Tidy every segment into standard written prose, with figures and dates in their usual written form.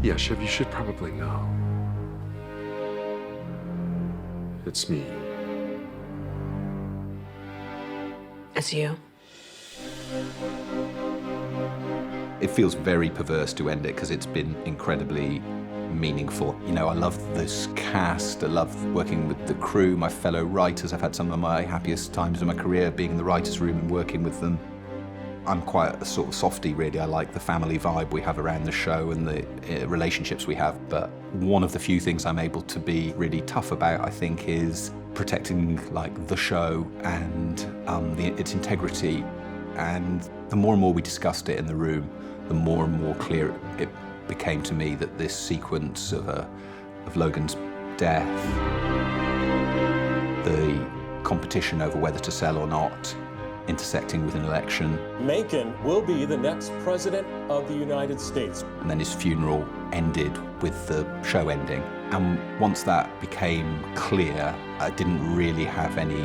Yeah, Shiv, you should probably know. It's me. It's you. It feels very perverse to end it because it's been incredibly meaningful. You know, I love this cast, I love working with the crew, my fellow writers. I've had some of my happiest times in my career being in the writer's room and working with them. I'm quite a sort of softie, really. I like the family vibe we have around the show and the relationships we have. But one of the few things I'm able to be really tough about, I think, is protecting like the show and its integrity. And the more and more we discussed it in the room, the more and more clear it became to me that this sequence of Logan's death, the competition over whether to sell or not, intersecting with an election. Macon will be the next president of the United States. And then his funeral ended with the show ending. And once that became clear, I didn't really have any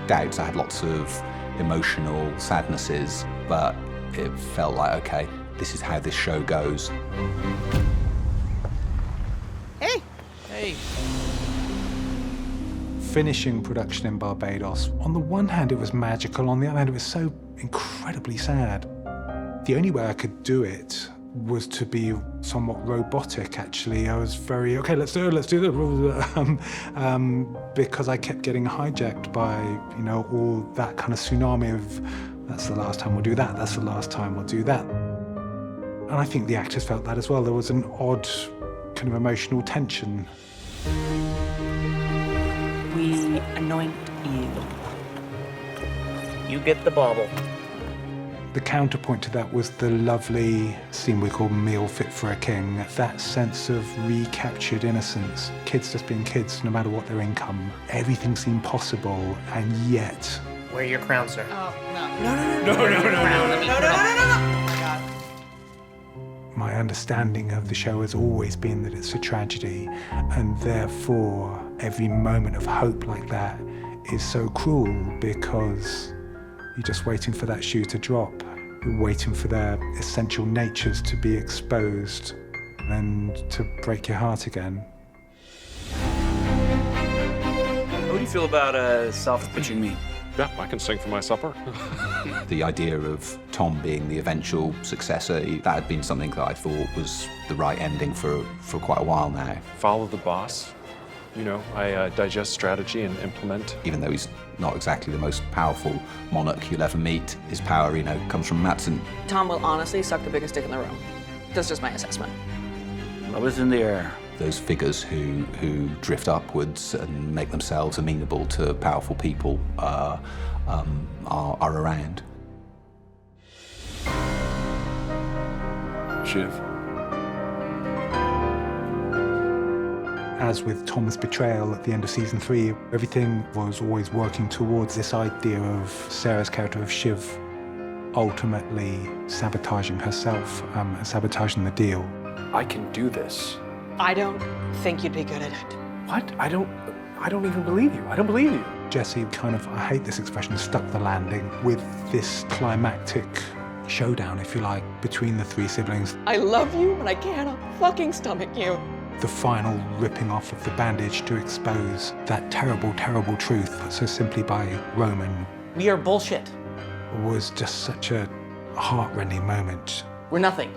doubts. I had lots of emotional sadnesses, but it felt like, okay, this is how this show goes. Hey. Hey. Finishing production in Barbados, on the one hand it was magical, on the other hand it was so incredibly sad. The only way I could do it was to be somewhat robotic, actually. I was very, okay, let's do this, because I kept getting hijacked by, you know, all that kind of tsunami of, that's the last time we'll do that, that's the last time we'll do that. And I think the actors felt that as well. There was an odd kind of emotional tension. We anoint you. You get the bauble. The counterpoint to that was the lovely scene we call Meal Fit for a King. That sense of recaptured innocence. Kids just being kids, no matter what their income. Everything seemed possible, and yet... Wear your crown, sir. Oh, My understanding of the show has always been that it's a tragedy, and therefore every moment of hope like that is so cruel because you're just waiting for that shoe to drop. You're waiting for their essential natures to be exposed and to break your heart again. How do you feel about self-pitching me? Yeah, I can sing for my supper. The idea of Tom being the eventual successor, that had been something that I thought was the right ending for quite a while now. Follow the boss. You know, I digest strategy and implement. Even though he's not exactly the most powerful monarch you'll ever meet, his power, you know, comes from Matson. Tom will honestly suck the biggest dick in the room. That's just my assessment. Love is in the air. Those figures who drift upwards and make themselves amenable to powerful people are around. Shiv. As with Tom's betrayal at the end of season 3, everything was always working towards this idea of Sarah's character of Shiv ultimately sabotaging herself, sabotaging the deal. I can do this. I don't think you'd be good at it. What? I don't even believe you. I don't believe you. Jesse kind of, I hate this expression, stuck the landing with this climactic showdown, if you like, between the three siblings. I love you, but I cannot fucking stomach you. The final ripping off of the bandage to expose that terrible, terrible truth so simply by Roman We are bullshit. was just such a heart-rending moment. We're nothing.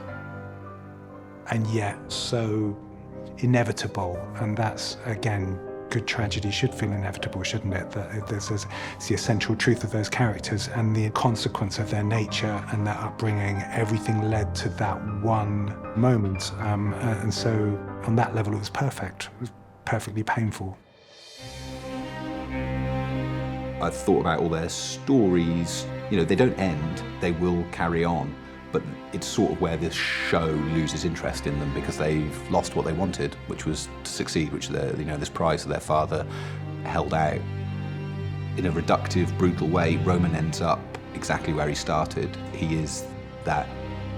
And yet so inevitable, and that's, again, good tragedy should feel inevitable, shouldn't it? That it's the essential truth of those characters and the consequence of their nature and their upbringing. Everything led to that one moment, and so on that level it was perfect. It was perfectly painful. I've thought about all their stories. You know, they don't end, they will carry on. But it's sort of where this show loses interest in them because they've lost what they wanted, which was to succeed, which this prize that their father held out. In a reductive, brutal way, Roman ends up exactly where he started. He is that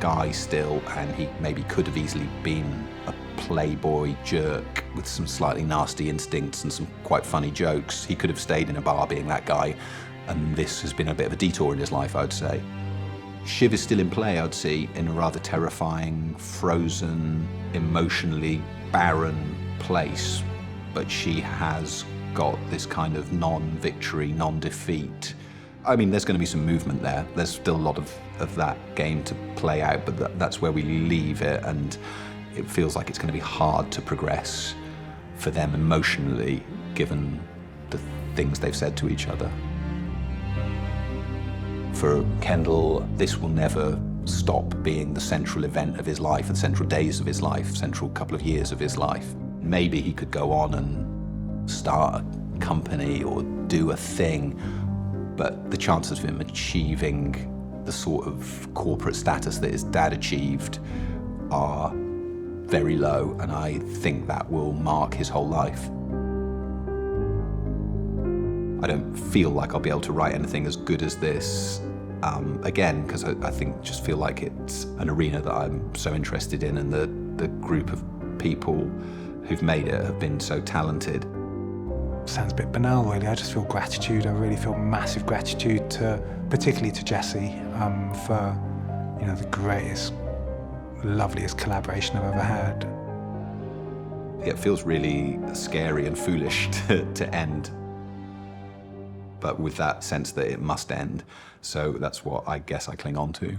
guy still, and he maybe could have easily been a playboy jerk with some slightly nasty instincts and some quite funny jokes. He could have stayed in a bar being that guy, and this has been a bit of a detour in his life, I'd say. Shiv is still in play, I'd say, in a rather terrifying, frozen, emotionally barren place, but she has got this kind of non-victory, non-defeat. I mean, there's going to be some movement there. There's still a lot of that game to play out, but that's where we leave it, and it feels like it's going to be hard to progress for them emotionally, given the things they've said to each other. For Kendall, this will never stop being the central event of his life, the central days of his life, central couple of years of his life. Maybe he could go on and start a company or do a thing, but the chances of him achieving the sort of corporate status that his dad achieved are very low, and I think that will mark his whole life. I don't feel like I'll be able to write anything as good as this again, because I just feel like it's an arena that I'm so interested in, and the group of people who've made it have been so talented. Sounds a bit banal, really. I just feel gratitude. I really feel massive gratitude particularly to Jesse, for, the greatest, loveliest collaboration I've ever had. It feels really scary and foolish to end, but with that sense that it must end. So that's what I guess I cling on to.